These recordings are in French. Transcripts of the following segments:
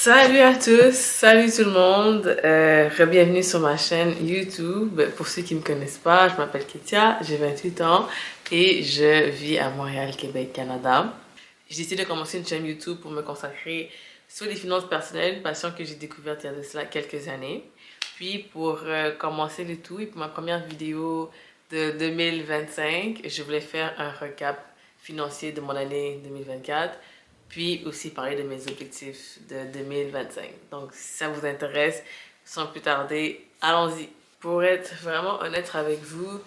Salut à tous, salut tout le monde, bienvenue sur ma chaîne YouTube. Pour ceux qui ne me connaissent pas, je m'appelle Ketia, j'ai 28 ans et je vis à Montréal, Québec, Canada. J'ai décidé de commencer une chaîne YouTube pour me consacrer sur les finances personnelles, une passion que j'ai découverte il y a de cela quelques années. Puis pour commencer le tout et pour ma première vidéo de 2025, je voulais faire un recap financier de mon année 2024. Puis aussi parler de mes objectifs de 2025. Donc, si ça vous intéresse, sans plus tarder, allons-y. Pour être vraiment honnête avec vous,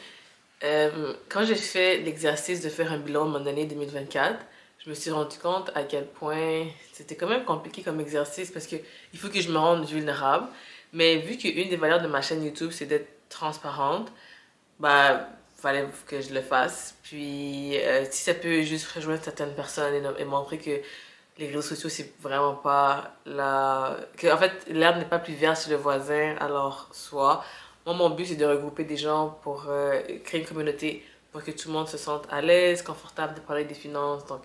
quand j'ai fait l'exercice de faire un bilan de mon année 2024, je me suis rendu compte à quel point c'était quand même compliqué comme exercice parce que il faut que je me rende vulnérable. Mais vu qu'une des valeurs de ma chaîne YouTube, c'est d'être transparente, bah, fallait que je le fasse. Puis, si ça peut juste rejoindre certaines personnes et montrer que les réseaux sociaux, c'est vraiment pas la... Que, en fait, l'herbe n'est pas plus verte chez le voisin, alors soit. Moi, mon but, c'est de regrouper des gens pour créer une communauté pour que tout le monde se sente à l'aise, confortable de parler des finances. Donc,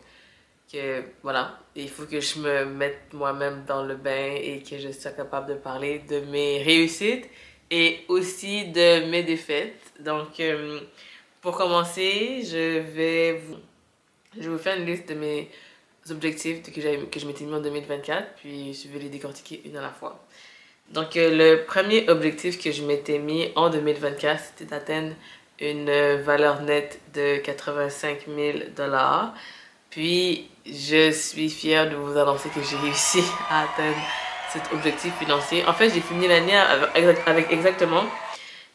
que, voilà, il faut que je me mette moi-même dans le bain et que je sois capable de parler de mes réussites et aussi de mes défaites. Donc, pour commencer, je vais vous faire une liste de mes objectifs que je m'étais mis en 2024, puis je vais les décortiquer une à la fois. Donc, le premier objectif que je m'étais mis en 2024, c'était d'atteindre une valeur nette de 85 000 $. Puis, je suis fière de vous annoncer que j'ai réussi à atteindre cet objectif financier. En fait, j'ai fini l'année avec exactement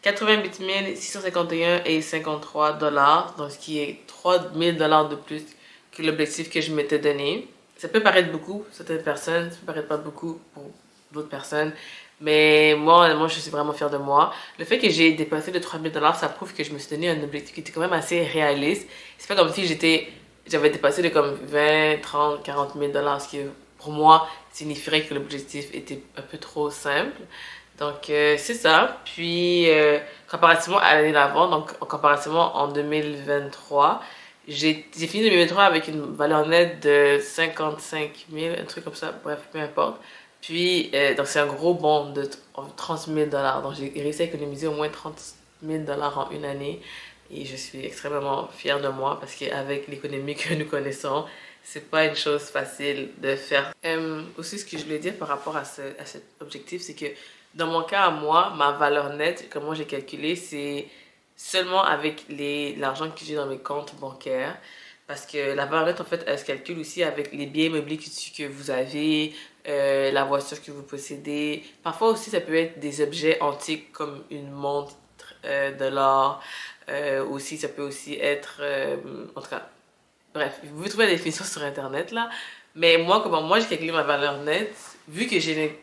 88 651,53 $, donc ce qui est 3 000 $ de plus que l'objectif que je m'étais donné. Ça peut paraître beaucoup pour certaines personnes, ça peut paraître pas beaucoup pour d'autres personnes, mais moi, honnêtement, je suis vraiment fière de moi. Le fait que j'ai dépassé les 3 000 $, ça prouve que je me suis donné un objectif qui était quand même assez réaliste. C'est pas comme si j'avais dépassé de comme 20, 30, 40 000 $, ce qui pour moi signifierait que l'objectif était un peu trop simple. Donc, c'est ça. Puis, comparativement à l'année d'avant, donc comparativement en 2023, j'ai fini 2023 avec une valeur nette de 55 000, un truc comme ça, bref, peu importe. Puis, donc c'est un gros bond de 30 000 $. Donc, j'ai réussi à économiser au moins 30 000 $ en une année. Et je suis extrêmement fière de moi parce qu'avec l'économie que nous connaissons, c'est pas une chose facile de faire. Aussi, ce que je voulais dire par rapport à cet objectif, c'est que dans mon cas à moi, ma valeur nette, comment j'ai calculé, c'est seulement avec l'argent que j'ai dans mes comptes bancaires. Parce que la valeur nette, en fait, elle se calcule aussi avec les biens immobiliers que vous avez, la voiture que vous possédez. Parfois aussi, ça peut être des objets antiques comme une montre, de l'or. Aussi, ça peut aussi être... en tout cas, bref, vous pouvez trouver la définition sur Internet, là. Mais moi, comment moi, j'ai calculé ma valeur nette, vu que je n'ai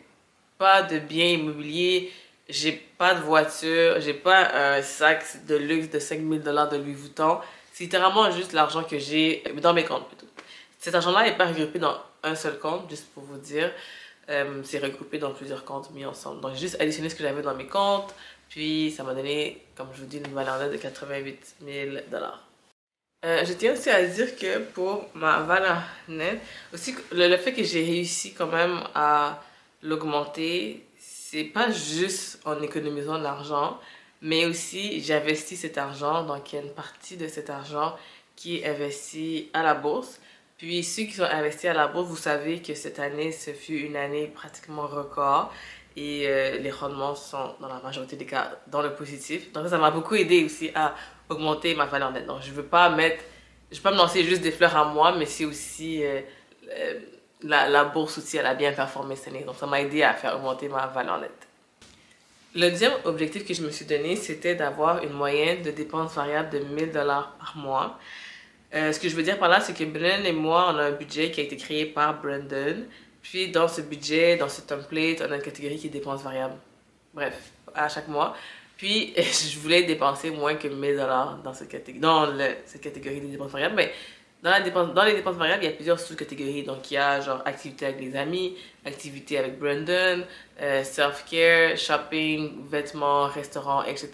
pas de biens immobiliers, j'ai pas de voiture, j'ai pas un sac de luxe de 5 000 $ de Louis Vuitton. C'est littéralement juste l'argent que j'ai dans mes comptes plutôt. Cet argent-là n'est pas regroupé dans un seul compte, juste pour vous dire. C'est regroupé dans plusieurs comptes mis ensemble. Donc, j'ai juste additionné ce que j'avais dans mes comptes. Puis, ça m'a donné, comme je vous dis, une valeur nette de 88 000 $. Je tiens aussi à dire que pour ma valeur nette, aussi le fait que j'ai réussi quand même à l'augmenter, c'est pas juste en économisant de l'argent, mais aussi j'investis cet argent, donc il y a une partie de cet argent qui est investi à la bourse. Puis ceux qui sont investis à la bourse, vous savez que cette année, ce fut une année pratiquement record et les rendements sont dans la majorité des cas dans le positif. Donc ça m'a beaucoup aidé aussi à augmenter ma valeur nette. Donc je veux pas me lancer juste des fleurs à moi, mais c'est aussi la bourse aussi, elle a bien performé cette année. Donc ça m'a aidé à faire augmenter ma valeur nette. Le deuxième objectif que je me suis donné, c'était d'avoir une moyenne de dépenses variables de 1 000 $ par mois. Ce que je veux dire par là, c'est que Brennan et moi, on a un budget qui a été créé par Brandon. Puis dans ce budget, dans ce template, on a une catégorie qui est dépenses variables. Bref, à chaque mois. Puis je voulais dépenser moins que 1 000 $ dans cette catégorie des dépenses variables. Mais dans les dépenses variables, il y a plusieurs sous-catégories. Donc il y a genre activité avec les amis, activité avec Brandon, self-care, shopping, vêtements, restaurants, etc.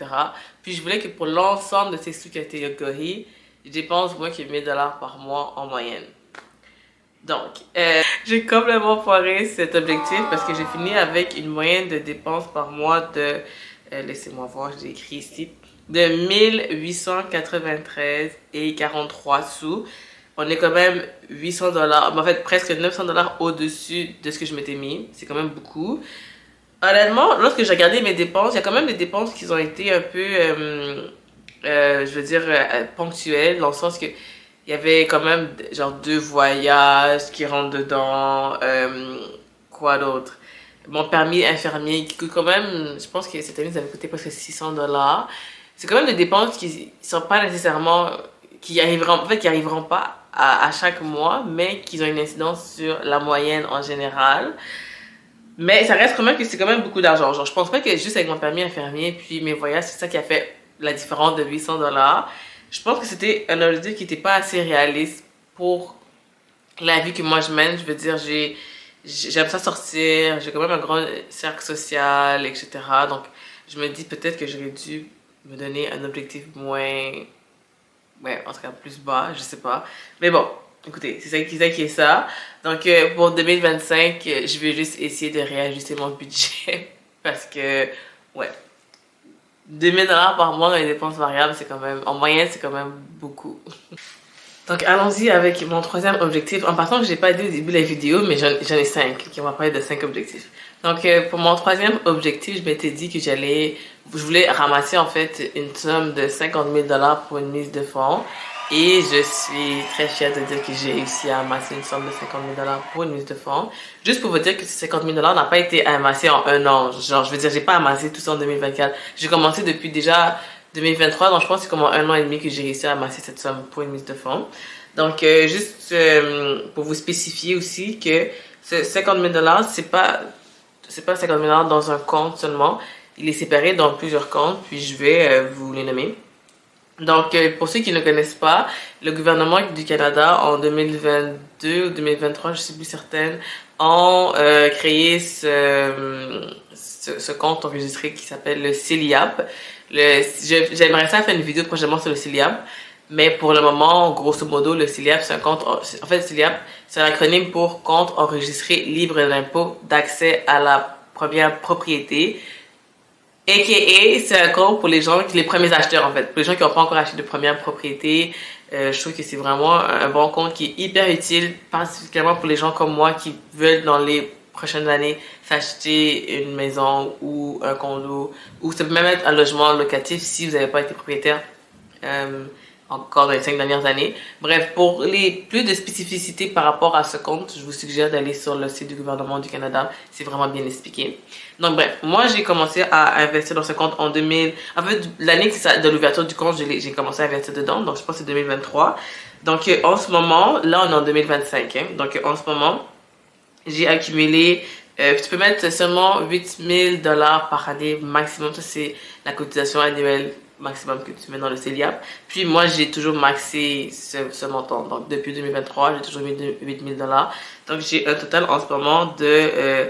Puis je voulais que pour l'ensemble de ces sous-catégories, je dépense moins que 1 000 $ par mois en moyenne. Donc, j'ai complètement foiré cet objectif parce que j'ai fini avec une moyenne de dépenses par mois de, laissez-moi voir, j'ai écrit ici, de 1893 et 43 sous. On est quand même 800 dollars, en fait presque 900 dollars au-dessus de ce que je m'étais mis. C'est quand même beaucoup. Honnêtement, lorsque j'ai regardé mes dépenses, il y a quand même des dépenses qui ont été un peu, je veux dire, ponctuelles, dans le sens que il y avait quand même genre 2 voyages qui rentrent dedans, quoi d'autre? Mon permis infirmier qui coûte quand même, je pense que cette année ça avait coûté presque 600 dollars. C'est quand même des dépenses qui sont pas nécessairement, qui arriveront, en fait, qui arriveront pas à chaque mois, mais qui ont une incidence sur la moyenne en général. Mais ça reste quand même que c'est quand même beaucoup d'argent. Genre, je pense pas que juste avec mon permis infirmier puis mes voyages, c'est ça qui a fait la différence de 800 dollars. Je pense que c'était un objectif qui n'était pas assez réaliste pour la vie que moi je mène. Je veux dire, j'aime ça sortir, j'ai quand même un grand cercle social, etc. Donc, je me dis peut-être que j'aurais dû me donner un objectif moins, ouais, en tout cas plus bas, je sais pas. Mais bon, écoutez, c'est ça qui est ça. Donc, pour 2025, je vais juste essayer de réajuster mon budget parce que, ouais, 2000 dollars par mois dans les dépenses variables, c'est quand même, en moyenne, c'est quand même beaucoup. Donc, allons-y avec mon troisième objectif. En passant, je n'ai pas dit au début de la vidéo, mais j'en ai 5, on va parler de 5 objectifs. Donc, pour mon troisième objectif, je m'étais dit que je voulais ramasser en fait une somme de 50 000 dollars pour une mise de fonds. Et je suis très fière de dire que j'ai réussi à amasser une somme de 50 000 dollars pour une mise de fonds. Juste pour vous dire que ces 50 000 dollars n'a pas été amassé en un an. Genre, je veux dire, j'ai pas amassé tout ça en 2024. J'ai commencé depuis déjà 2023, donc je pense que c'est comme en un an et demi que j'ai réussi à amasser cette somme pour une mise de fonds. Donc, juste pour vous spécifier aussi que ce 50 000 dollars, c'est pas 50 000 dollars dans un compte seulement. Il est séparé dans plusieurs comptes, puis je vais vous les nommer. Donc, pour ceux qui ne connaissent pas, le gouvernement du Canada, en 2022 ou 2023, je suis plus certaine, ont créé ce compte enregistré qui s'appelle le CELIAP. J'aimerais ça faire une vidéo prochainement sur le CELIAP, mais pour le moment, grosso modo, le CELIAP, c'est un compte, en fait, le CELIAP, c'est un acronyme pour compte enregistré libre d'impôt d'accès à la première propriété. AKA, c'est un compte pour les gens, les premiers acheteurs en fait. Pour les gens qui n'ont pas encore acheté de première propriété, je trouve que c'est vraiment un bon compte qui est hyper utile, particulièrement pour les gens comme moi qui veulent dans les prochaines années s'acheter une maison ou un condo, ou ça peut même être un logement locatif si vous n'avez pas été propriétaire encore dans les 5 dernières années. Bref, pour les plus de spécificités par rapport à ce compte, je vous suggère d'aller sur le site du gouvernement du Canada. C'est vraiment bien expliqué. Donc bref, moi j'ai commencé à investir dans ce compte en 2000. En fait, l'année de l'ouverture du compte, j'ai commencé à investir dedans. Donc je pense que c'est 2023. Donc en ce moment, là on est en 2025. Hein, donc en ce moment, j'ai accumulé, tu peux mettre seulement 8 000 dollars par année maximum. Ça c'est la cotisation annuelle maximum que tu mets dans le CELIAP. Puis moi, j'ai toujours maxé ce montant. Donc, depuis 2023, j'ai toujours mis 8 000 dollars. Donc, j'ai un total en ce moment de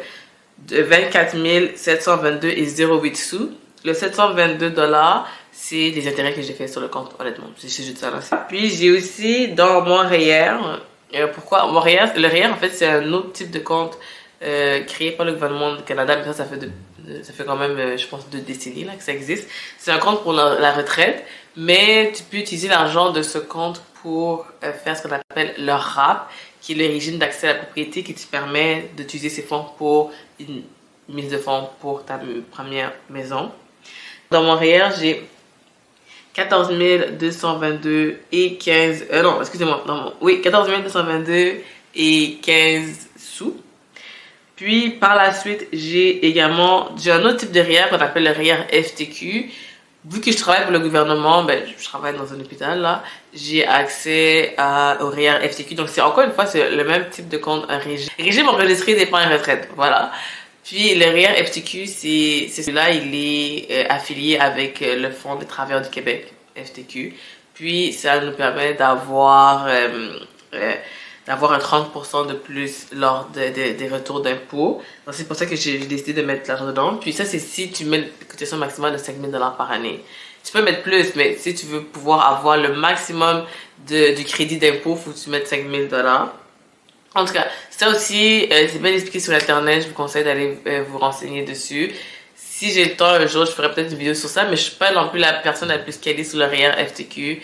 24 722 et 0,8 sous. Le 722 dollars, c'est les intérêts que j'ai fait sur le compte, honnêtement. C'est juste ça, là. Puis, j'ai aussi dans mon REER, pourquoi? Mon REER, le REER, en fait, c'est un autre type de compte créé par le gouvernement du Canada, mais ça fait quand même, je pense, 2 décennies là, que ça existe. C'est un compte pour la retraite, mais tu peux utiliser l'argent de ce compte pour faire ce qu'on appelle le RAP, qui est le régime d'accès à la propriété qui te permet d'utiliser ces fonds pour une mise de fonds pour ta première maison. Dans mon REER, j'ai 14 222 et 15... non, excusez-moi. Oui, 14 222 et 15 sous. Puis, par la suite, j'ai un autre type de REER qu'on appelle le REER FTQ. Vu que je travaille pour le gouvernement, ben, je travaille dans un hôpital, là, j'ai accès au REER FTQ. Donc, c'est encore une fois, c'est le même type de compte, un régime enregistré d'épargne retraite. Voilà. Puis, le REER FTQ, c'est celui-là, il est affilié avec le Fonds des travailleurs du Québec, FTQ. Puis, ça nous permet d'avoir un 30% de plus lors des retours d'impôts. Donc, c'est pour ça que j'ai décidé de mettre l'argent dedans. Puis ça, c'est si tu mets une cotisation maximale de 5 000 dollars par année. Tu peux mettre plus, mais si tu veux pouvoir avoir le maximum du crédit d'impôt, il faut que tu mettes 5 000 dollars. En tout cas, ça aussi, c'est bien expliqué sur Internet. Je vous conseille d'aller vous renseigner dessus. Si j'ai le temps un jour, je ferai peut-être une vidéo sur ça, mais je suis pas non plus la personne la plus calée sur l'horaire FTQ.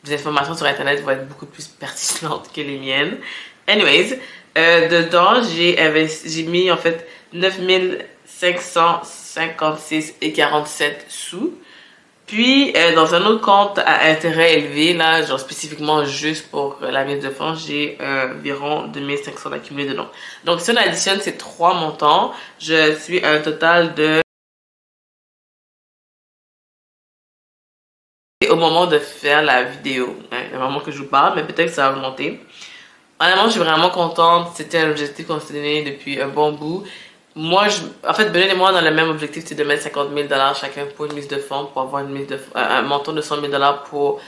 Les informations sur Internet vont être beaucoup plus pertinentes que les miennes. Anyways, dedans, j'ai mis en fait 9556 et 47 sous. Puis, dans un autre compte à intérêt élevé, là, genre spécifiquement juste pour la mise de fonds, j'ai environ 2500 accumulés dedans. Donc, si on additionne ces trois montants, je suis à un total de... Au moment de faire la vidéo, hein, le moment que je vous parle, mais peut-être que ça va augmenter. Honnêtement, je suis vraiment contente. C'était un objectif qu'on s'est donné depuis un bon bout. Moi, en fait, Benoît et moi, dans le même objectif, c'est de mettre 50 000 $ chacun pour une mise de fonds, pour avoir un montant de 100 000 $ pour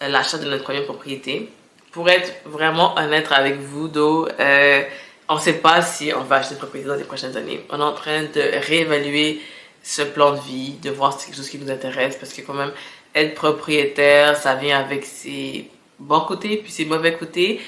l'achat de notre première propriété. Pour être vraiment honnête avec vous, on ne sait pas si on va acheter une propriété dans les prochaines années. On est en train de réévaluer ce plan de vie, de voir si c'est quelque chose qui nous intéresse, parce que quand même, être propriétaire, ça vient avec ses bons côtés, puis ses mauvais côtés.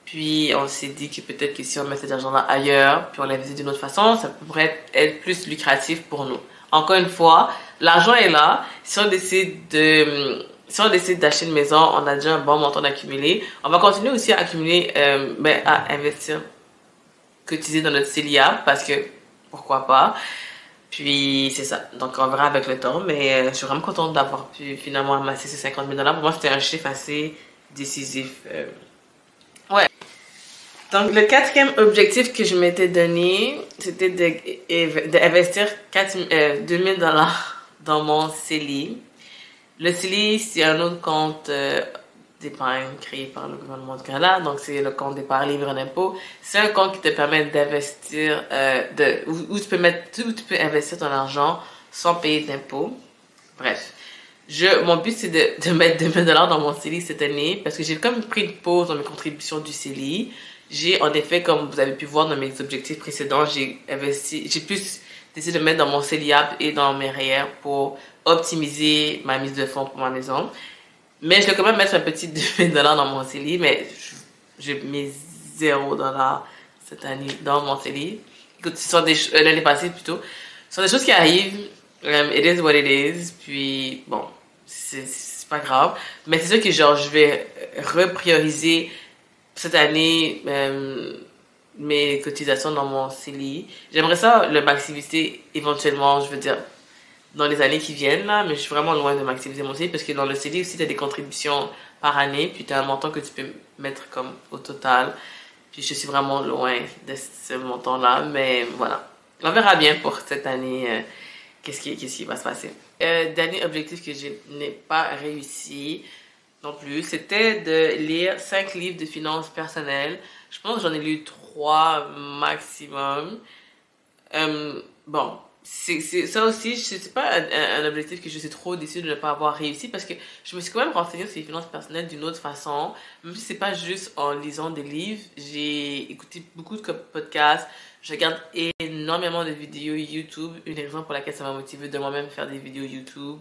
Puis on s'est dit que peut-être que si on met cet argent-là ailleurs, puis on l'investit d'une autre façon, ça pourrait être plus lucratif pour nous. Encore une fois, l'argent est là. Si on décide d'acheter une maison, on a déjà un bon montant d'accumuler. On va continuer aussi à accumuler, à investir, cotiser dans notre CELIA, parce que pourquoi pas. Puis c'est ça. Donc on verra avec le temps, mais je suis vraiment contente d'avoir pu finalement amasser ces 50 000 $. Pour moi, c'était un chiffre assez décisif. Ouais. Donc, le quatrième objectif que je m'étais donné, c'était d'investir 2 000 $ dans mon CELI. Le CELI, c'est un autre compte d'épargne créé par le gouvernement du Canada. Donc, c'est le compte d'épargne libre d'impôt. C'est un compte qui te permet d'investir, où tu peux investir ton argent sans payer d'impôt. Bref. Mon but, c'est de mettre 2 000 $ dans mon CELI cette année parce que j'ai comme pris une pause dans mes contributions du CELI. J'ai, en effet, comme vous avez pu voir dans mes objectifs précédents, j'ai plus décidé de mettre dans mon CELIAP et dans mes REER pour optimiser ma mise de fonds pour ma maison. Mais je vais quand même mettre un petit 2 000 $ dans mon CELI, mais j'ai mis 0 $ cette année dans mon CELI. Écoute, l'année passée plutôt. Ce sont des choses qui arrivent. It is what it is. Puis, bon, c'est pas grave. Mais c'est sûr que, genre, je vais reprioriser cette année mes cotisations dans mon CELI. J'aimerais ça le maximiser éventuellement, je veux dire, dans les années qui viennent, là, mais je suis vraiment loin de maximiser mon CELI parce que dans le CELI aussi, tu as des contributions par année, puis tu as un montant que tu peux mettre comme au total. Puis je suis vraiment loin de ce montant-là, mais voilà. On verra bien pour cette année qu'est-ce qui va se passer. Dernier objectif que je n'ai pas réussi non plus, c'était de lire 5 livres de finances personnelles. Je pense que j'en ai lu 3 maximum. Bon, ça aussi, c'est pas un objectif que je suis trop déçue de ne pas avoir réussi parce que je me suis quand même renseignée sur les finances personnelles d'une autre façon. Même si c'est pas juste en lisant des livres, j'ai écouté beaucoup de podcasts, je regarde énormément de vidéos YouTube, une raison pour laquelle ça m'a motivée de moi-même faire des vidéos YouTube.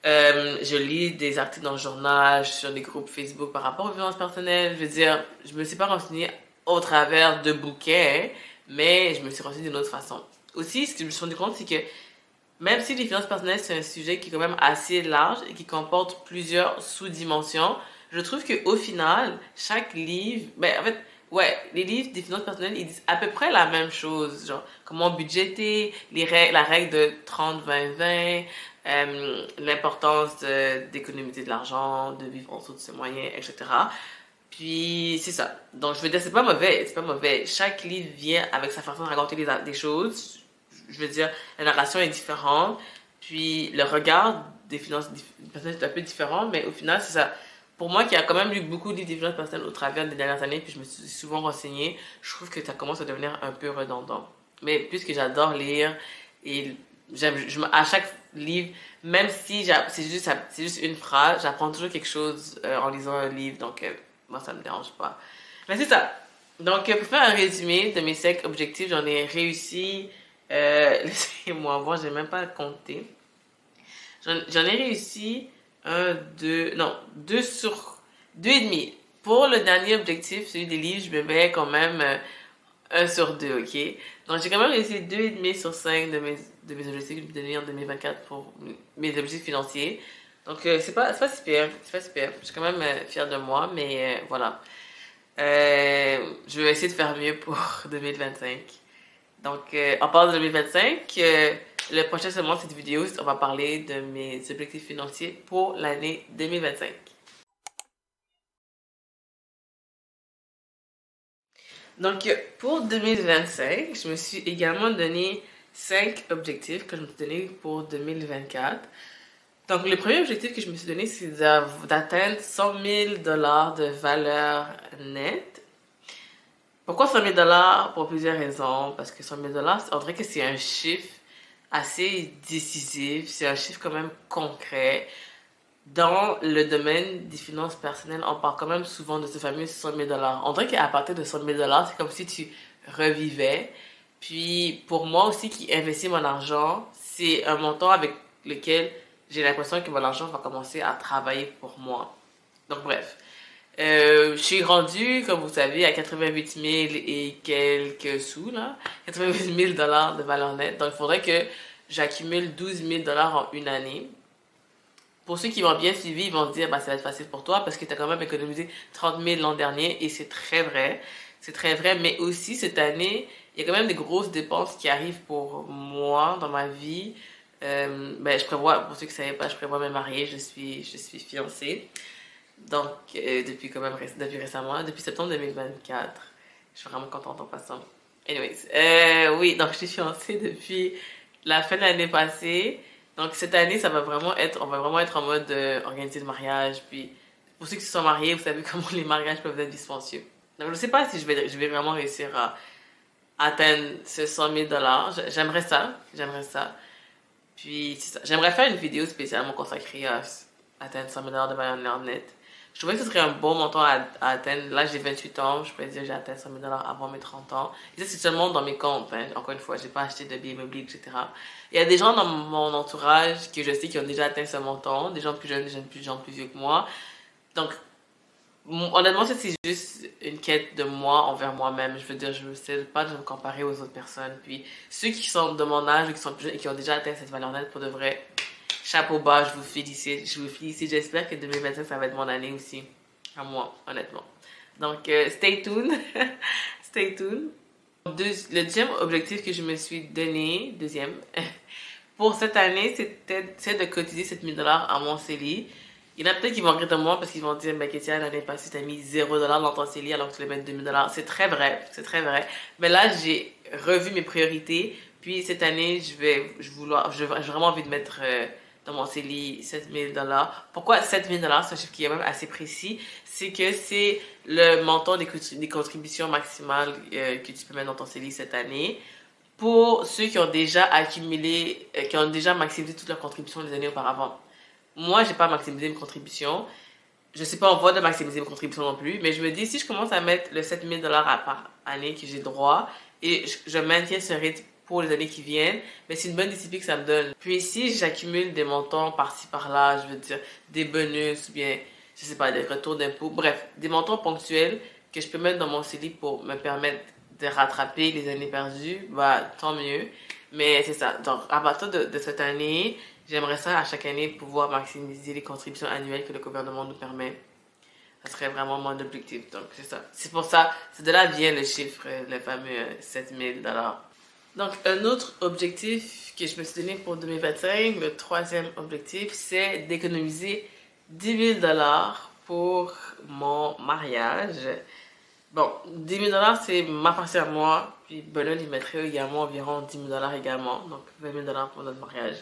Je lis des articles dans le journal, sur des groupes Facebook par rapport aux finances personnelles. Je veux dire, je me suis pas renseignée au travers de bouquets, mais je me suis renseignée d'une autre façon. Aussi, ce que je me suis rendu compte, c'est que même si les finances personnelles, c'est un sujet qui est quand même assez large et qui comporte plusieurs sous-dimensions, je trouve qu'au final, chaque livre, en fait, ouais, les livres des finances personnelles, ils disent à peu près la même chose, genre comment budgéter, la règle de 30-20-20, l'importance d'économiser de l'argent, de vivre en dessous de ses moyens, etc. Puis c'est ça. Donc je veux dire, c'est pas mauvais. Chaque livre vient avec sa façon de raconter des choses. Je veux dire, la narration est différente. Puis le regard des finances personnelles est un peu différent, mais au final, c'est ça. Pour moi, qui a quand même lu beaucoup de livres des finances personnelles au travers des dernières années, puis je me suis souvent renseignée, je trouve que ça commence à devenir un peu redondant. Mais puisque j'adore lire et à chaque livre, même si c'est juste une phrase, j'apprends toujours quelque chose en lisant un livre, donc moi ça me dérange pas. Mais c'est ça. Donc pour faire un résumé de mes 5 objectifs, j'en ai réussi, laissez-moi voir, j'ai même pas compté. J'en ai réussi 2 et demi Pour le dernier objectif, celui des livres, je me mets quand même 1 sur 2, ok? Donc, j'ai quand même réussi 2,5 sur 5 de mes objectifs que je me suis donné en 2024 pour mes objectifs financiers. Donc, c'est pas super, c'est pas super. Je suis quand même fière de moi, mais voilà. Je vais essayer de faire mieux pour 2025. Donc, en parlant de 2025, le prochain segment de cette vidéo, on va parler de mes objectifs financiers pour l'année 2025. Donc, pour 2025, je me suis également donné 5 objectifs que je me suis donné pour 2024. Donc, le premier objectif que je me suis donné, c'est d'atteindre 100 000 dollars de valeur nette. Pourquoi 100 000 dollars? Pour plusieurs raisons. Parce que 100 000 dollars, on dirait que c'est un chiffre assez décisif. C'est un chiffre quand même concret. Dans le domaine des finances personnelles, on parle quand même souvent de ce fameux 100 000 dollars. On dirait qu'à partir de 100 000 dollars, c'est comme si tu revivais. Puis, pour moi aussi qui investis mon argent, c'est un montant avec lequel j'ai l'impression que mon argent va commencer à travailler pour moi. Donc, bref. Je suis rendue, comme vous savez, à 88 000 et quelques sous, là. 88 000 dollars de valeur nette. Donc, il faudrait que j'accumule 12 000 dollars en une année. Pour ceux qui m'ont bien suivi, ils vont se dire, bah, ça va être facile pour toi parce que tu as quand même économisé 30 000 l'an dernier et c'est très vrai. C'est très vrai. Mais aussi, cette année, il y a quand même des grosses dépenses qui arrivent pour moi dans ma vie. Ben, je prévois, pour ceux qui ne savaient pas, je prévois me marier. Je suis fiancée. Donc, depuis récemment, depuis septembre 2024. Je suis vraiment contente en passant. Anyways, oui, donc je suis fiancée depuis la fin de l'année passée. Donc, cette année, on va vraiment être en mode organiser le mariage. Puis, pour ceux qui se sont mariés, vous savez comment les mariages peuvent être dispendieux. Donc, je ne sais pas si je vais vraiment réussir à atteindre ce 100 000 dollars. J'aimerais ça. Puis, c'est ça. J'aimerais faire une vidéo spécialement consacrée à atteindre 100 000 dollars de valeur nette. Je trouvais que ce serait un bon montant à atteindre. Là, j'ai 28 ans. Je pourrais dire que j'ai atteint 100 000 dollars avant mes 30 ans. Et ça, c'est seulement dans mes comptes. Hein. Encore une fois, j'ai pas acheté de biens immobiliers, etc. Il y a des gens dans mon entourage que je sais qui ont déjà atteint ce montant. Des gens plus jeunes, des gens plus vieux que moi. Donc, honnêtement, ça, c'est juste une quête de moi envers moi-même. Je veux dire, je ne sais pas de me comparer aux autres personnes. Puis, ceux qui sont de mon âge ou qui sont plus jeunes et qui ont déjà atteint cette valeur nette, pour de vrai, chapeau bas, je vous félicite. J'espère que 2025, ça va être mon année aussi. À moi, honnêtement. Donc, stay tuned. Stay tuned. Le deuxième objectif que je me suis donné, pour cette année, c'est de cotiser 7 000 dollars à mon CELI. Il y en a peut-être qui vont rire de moi parce qu'ils vont dire, ben, Kétia, l'année passée, tu as mis 0 dollars dans ton CELI alors que tu voulais mettre 2 000 dollars. C'est très vrai. C'est très vrai. Mais là, j'ai revu mes priorités. Puis, cette année, j'ai vraiment envie de mettre dans mon CELI 7 000 dollars. Pourquoi 7 000 dollars? C'est un chiffre qui est même assez précis. C'est que c'est le montant des contributions maximales que tu peux mettre dans ton CELI cette année. Pour ceux qui ont déjà accumulé, qui ont déjà maximisé toutes leurs contributions les années auparavant. Moi, j'ai pas maximisé mes contributions. Je suis pas en voie de maximiser mes contributions non plus. Mais je me dis, si je commence à mettre le 7 000 dollars par année que j'ai droit et je maintiens ce rythme pour les années qui viennent, mais c'est une bonne discipline que ça me donne. Puis si j'accumule des montants par-ci par-là, je veux dire des bonus ou bien, je sais pas, des retours d'impôts, bref, des montants ponctuels que je peux mettre dans mon CELI pour me permettre de rattraper les années perdues, bah tant mieux. Mais c'est ça. Donc à partir de cette année, j'aimerais ça à chaque année pouvoir maximiser les contributions annuelles que le gouvernement nous permet. Ça serait vraiment mon objectif. Donc c'est ça. C'est pour ça, c'est de là vient le chiffre, le fameux 7 000 dollars. Donc, un autre objectif que je me suis donné pour 2025, le troisième objectif, c'est d'économiser 10 000 dollars pour mon mariage. Bon, 10 000 dollars, c'est ma partie à moi. Puis Benoît, il mettrait également environ 10 000 dollars également. Donc, 20 000 dollars pour notre mariage.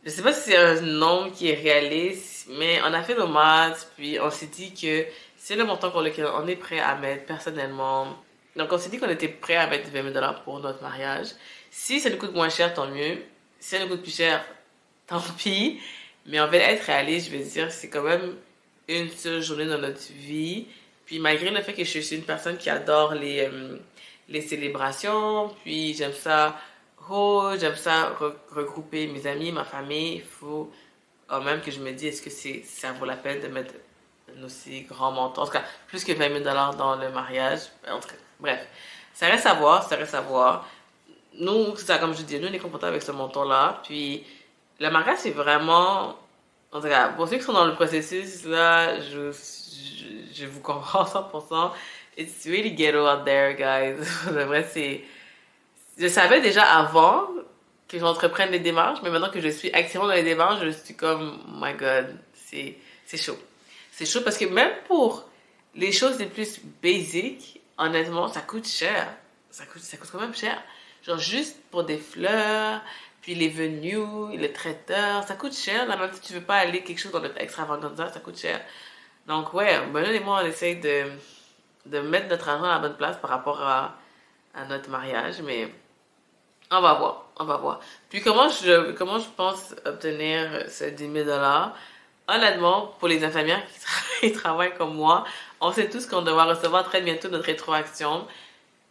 Je sais pas si c'est un nombre qui est réaliste, mais on a fait nos maths, puis on s'est dit que c'est le montant pour lequel on est prêt à mettre personnellement. Donc, on s'est dit qu'on était prêt à mettre 20 000 dollars pour notre mariage. Si ça nous coûte moins cher, tant mieux. Si ça nous coûte plus cher, tant pis. Mais on va être réaliste, je veux dire, c'est quand même une seule journée dans notre vie. Puis, malgré le fait que je suis une personne qui adore les célébrations, puis j'aime ça regrouper mes amis, ma famille, il faut quand même que je me dise, est-ce que ça vaut la peine de mettre un aussi grand montant. En tout cas, plus que 20 000 $ dans le mariage. En tout cas, bref. Ça reste à voir, ça reste à voir. Nous, c'est ça, comme je dis, nous, on est confortable avec ce montant-là. Puis, le mariage, c'est vraiment... En tout cas, pour ceux qui sont dans le processus, là, je vous comprends 100%. It's really ghetto out there, guys. Le vrai, c'est... Je savais déjà avant que j'entreprenne les démarches, mais maintenant que je suis activement dans les démarches, je suis comme, oh my god, c'est chaud. C'est chaud parce que même pour les choses les plus basiques, honnêtement, ça coûte cher. Ça coûte quand même cher. Genre juste pour des fleurs, puis les venues, le traiteur, ça coûte cher. Là, même si tu veux pas aller quelque chose dans notre extravaganza, ça coûte cher. Donc ouais, Benoît et moi, on essaye de mettre notre argent à la bonne place par rapport à notre mariage, mais on va voir, on va voir. Puis comment je pense obtenir ce 10 000 $? Honnêtement, pour les infirmières qui travaillent comme moi, on sait tous qu'on devra recevoir très bientôt notre rétroaction.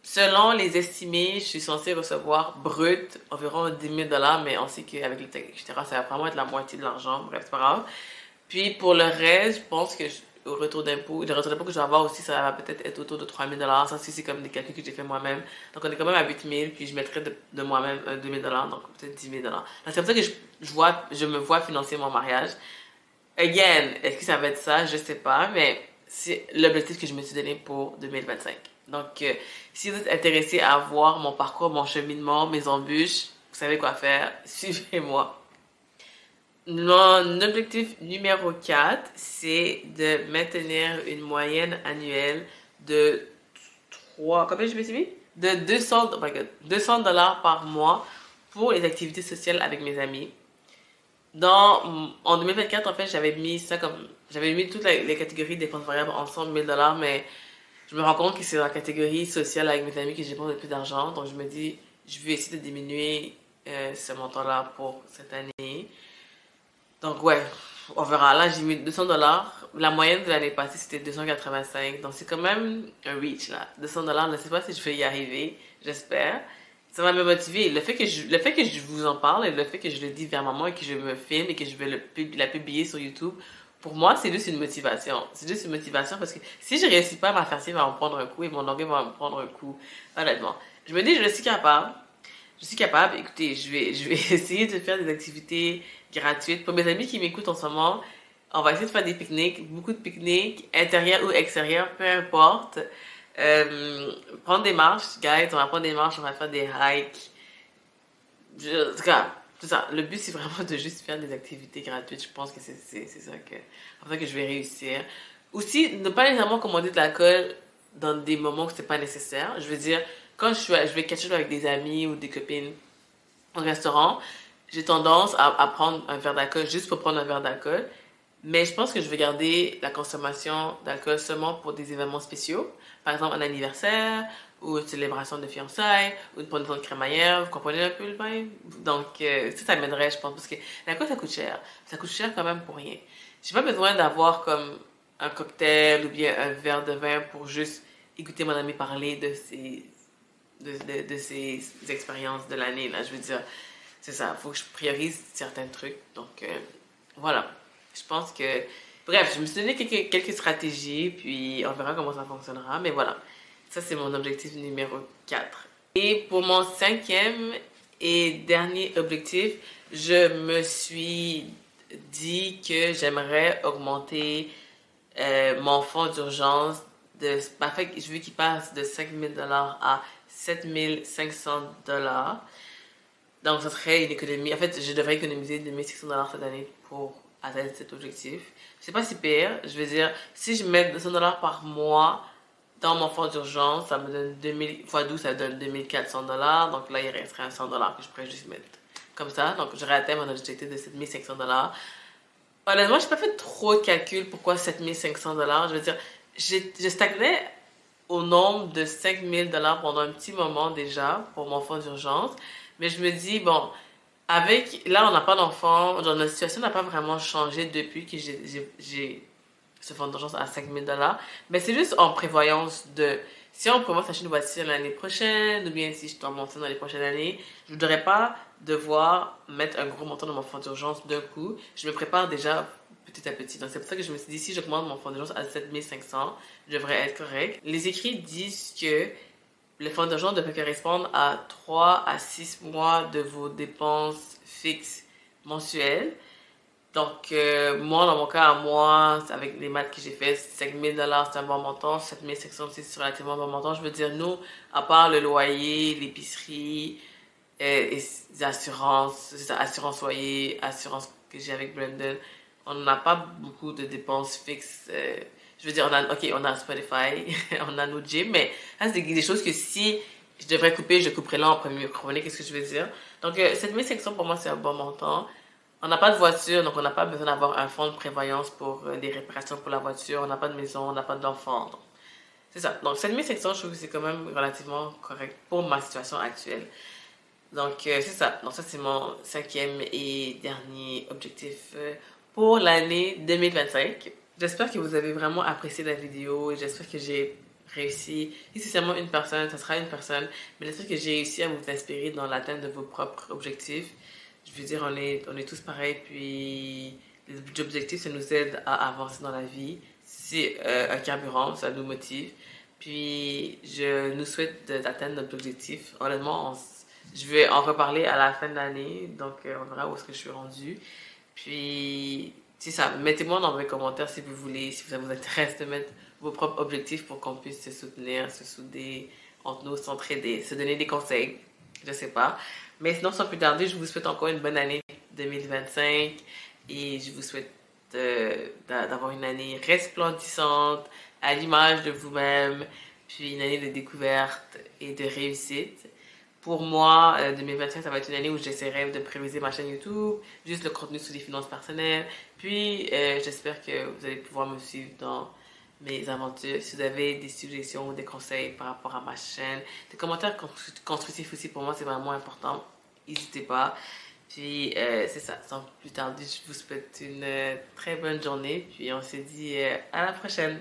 Selon les estimés, je suis censée recevoir brut environ 10 000 $, mais on sait qu'avec les taxes, etc., ça va vraiment être la moitié de l'argent. Bref, c'est pas grave. Puis pour le reste, je pense que au retour d'impôt, le retour d'impôt que je vais avoir aussi, ça va peut-être être autour de 3 000 $. Ça, c'est comme des calculs que j'ai fait moi-même. Donc on est quand même à 8 000, puis je mettrai de moi-même 2 000 $, donc peut-être 10 000 $. C'est comme ça que je me vois financer mon mariage. Again, est-ce que ça va être ça? Je sais pas, mais c'est l'objectif que je me suis donné pour 2025. Donc, si vous êtes intéressé à voir mon parcours, mon cheminement, mes embûches, vous savez quoi faire, suivez-moi. Mon objectif numéro 4, c'est de maintenir une moyenne annuelle de 3, combien je me suis mis? De 200, oh my God, 200 $ par mois pour les activités sociales avec mes amis. En 2024, en fait, j'avais mis ça comme, j'avais mis toutes les catégories de dépenses variables ensemble, 1 000 $, mais je me rends compte que c'est dans la catégorie sociale avec mes amis que je dépense le plus d'argent. Donc, je me dis, je vais essayer de diminuer ce montant-là pour cette année. Donc, ouais, on verra. Là, j'ai mis 200 $. La moyenne de l'année passée, c'était 285. Donc, c'est quand même un reach, là. 200 $, je ne sais pas si je vais y arriver. J'espère. Ça va me motiver. Le fait que je vous en parle et le fait que je le dis vers maman et que je me filme et que je vais la publier sur YouTube, pour moi, c'est juste une motivation. C'est juste une motivation parce que si je réussis pas, ma fierté va me prendre un coup et mon orgueil va me prendre un coup. Honnêtement. Je me dis, je suis capable. Je suis capable. Écoutez, je vais essayer de faire des activités gratuites. Pour mes amis qui m'écoutent en ce moment, on va essayer de faire des pique-niques, beaucoup de pique-niques, intérieurs ou extérieurs, peu importe. Prendre des marches, guys, on va prendre des marches, on va faire des hikes. En tout cas, c'est ça. Le but, c'est vraiment de juste faire des activités gratuites. Je pense que c'est comme ça que je vais réussir. Aussi, ne pas nécessairement commander de l'alcool dans des moments où c'est pas nécessaire. Je veux dire, quand je vais catch up avec des amis ou des copines au restaurant, j'ai tendance à prendre un verre d'alcool juste pour prendre un verre d'alcool. Mais je pense que je vais garder la consommation d'alcool seulement pour des événements spéciaux. Par exemple, un anniversaire, ou une célébration de fiançailles, ou une production de crémaillère. Vous comprenez un peu le bain? Donc, ça m'aiderait, je pense, parce que l'alcool, ça coûte cher. Ça coûte cher quand même pour rien. J'ai pas besoin d'avoir comme un cocktail ou bien un verre de vin pour juste écouter mon ami parler de ses expériences de l'année, là. Je veux dire, c'est ça. Il faut que je priorise certains trucs. Donc, voilà. Je pense que... Bref, je me suis donné quelques stratégies, puis on verra comment ça fonctionnera. Mais voilà, ça c'est mon objectif numéro 4. Et pour mon 5e et dernier objectif, je me suis dit que j'aimerais augmenter mon fonds d'urgence. En fait, je veux qu'il passe de 5 000 $ à 7 500 $. Donc, ça serait une économie. En fait, je devrais économiser 2 600 $ cette année pour atteindre cet objectif. C'est pas si pire. Je veux dire, si je mets 200 $ par mois dans mon fonds d'urgence, ça me donne 2000 fois 12, ça donne 2400 $. Donc là, il resterait un 100 $ que je pourrais juste mettre comme ça. Donc, j'aurais atteint mon objectif de 7500 $. Honnêtement, j'ai pas fait trop de calculs pourquoi 7500 $. Je veux dire, je stagnais au nombre de 5000 $ pendant un petit moment déjà pour mon fonds d'urgence. Mais je me dis, bon, là, on n'a pas d'enfant, genre, notre situation n'a pas vraiment changé depuis que j'ai ce fonds d'urgence à 5000 $. Mais c'est juste en prévoyance de, si on prévoit s'acheter une voiture l'année prochaine, ou bien si je dois monter dans les prochaines années, je ne voudrais pas devoir mettre un gros montant dans mon fonds d'urgence d'un coup. Je me prépare déjà petit à petit. Donc c'est pour ça que je me suis dit, si j'augmente mon fonds d'urgence à 7500, je devrais être correct. Les écrits disent que le fonds d'urgence devrait correspondre à 3 à 6 mois de vos dépenses fixes mensuelles. Donc, moi, dans mon cas, à moi, avec les maths que j'ai fait, 5000 dollars, c'est un bon montant. 7500 aussi, c'est relativement un bon montant. Je veux dire, nous, à part le loyer, l'épicerie, et les assurances, c'est ça, assurance loyer, assurance que j'ai avec Brandon, on n'a pas beaucoup de dépenses fixes. Je veux dire, on a Spotify, on a nos gyms, mais ça, c'est des choses que si je devrais couper, je couperais là en premier. Vous comprenez qu'est-ce que je veux dire? Donc, 7500 pour moi, c'est un bon montant. On n'a pas de voiture, donc on n'a pas besoin d'avoir un fonds de prévoyance pour des réparations pour la voiture. On n'a pas de maison, on n'a pas d'enfants. C'est ça. Donc 7500, je trouve que c'est quand même relativement correct pour ma situation actuelle. Donc c'est ça. Donc ça, c'est mon cinquième et dernier objectif pour l'année 2025. J'espère que vous avez vraiment apprécié la vidéo et j'espère que j'ai réussi. Si c'est seulement une personne, ça sera une personne. Mais j'espère que j'ai réussi à vous inspirer dans l'atteinte de vos propres objectifs. Je veux dire, on est tous pareils, puis les objectifs, ça nous aide à avancer dans la vie. C'est un carburant, ça nous motive. Puis, je nous souhaite d'atteindre notre objectif. Honnêtement, je vais en reparler à la fin de l'année, donc on verra où est-ce que je suis rendue. Puis, c'est ça, mettez-moi dans les commentaires si vous voulez, si ça vous intéresse de mettre vos propres objectifs pour qu'on puisse se soutenir, se souder entre nous, s'entraider, se donner des conseils. Je sais pas. Mais sinon, sans plus tarder, je vous souhaite encore une bonne année 2025 et je vous souhaite d'avoir une année resplendissante à l'image de vous-même, puis une année de découverte et de réussite. Pour moi, 2025, ça va être une année où j'essaierai de préviser ma chaîne YouTube, juste le contenu sur les finances personnelles. Puis, j'espère que vous allez pouvoir me suivre dans mes aventures. Si vous avez des suggestions ou des conseils par rapport à ma chaîne, des commentaires constructifs aussi, pour moi, c'est vraiment important. N'hésitez pas. Puis, c'est ça. Sans plus tarder, je vous souhaite une très bonne journée. Puis, on se dit à la prochaine.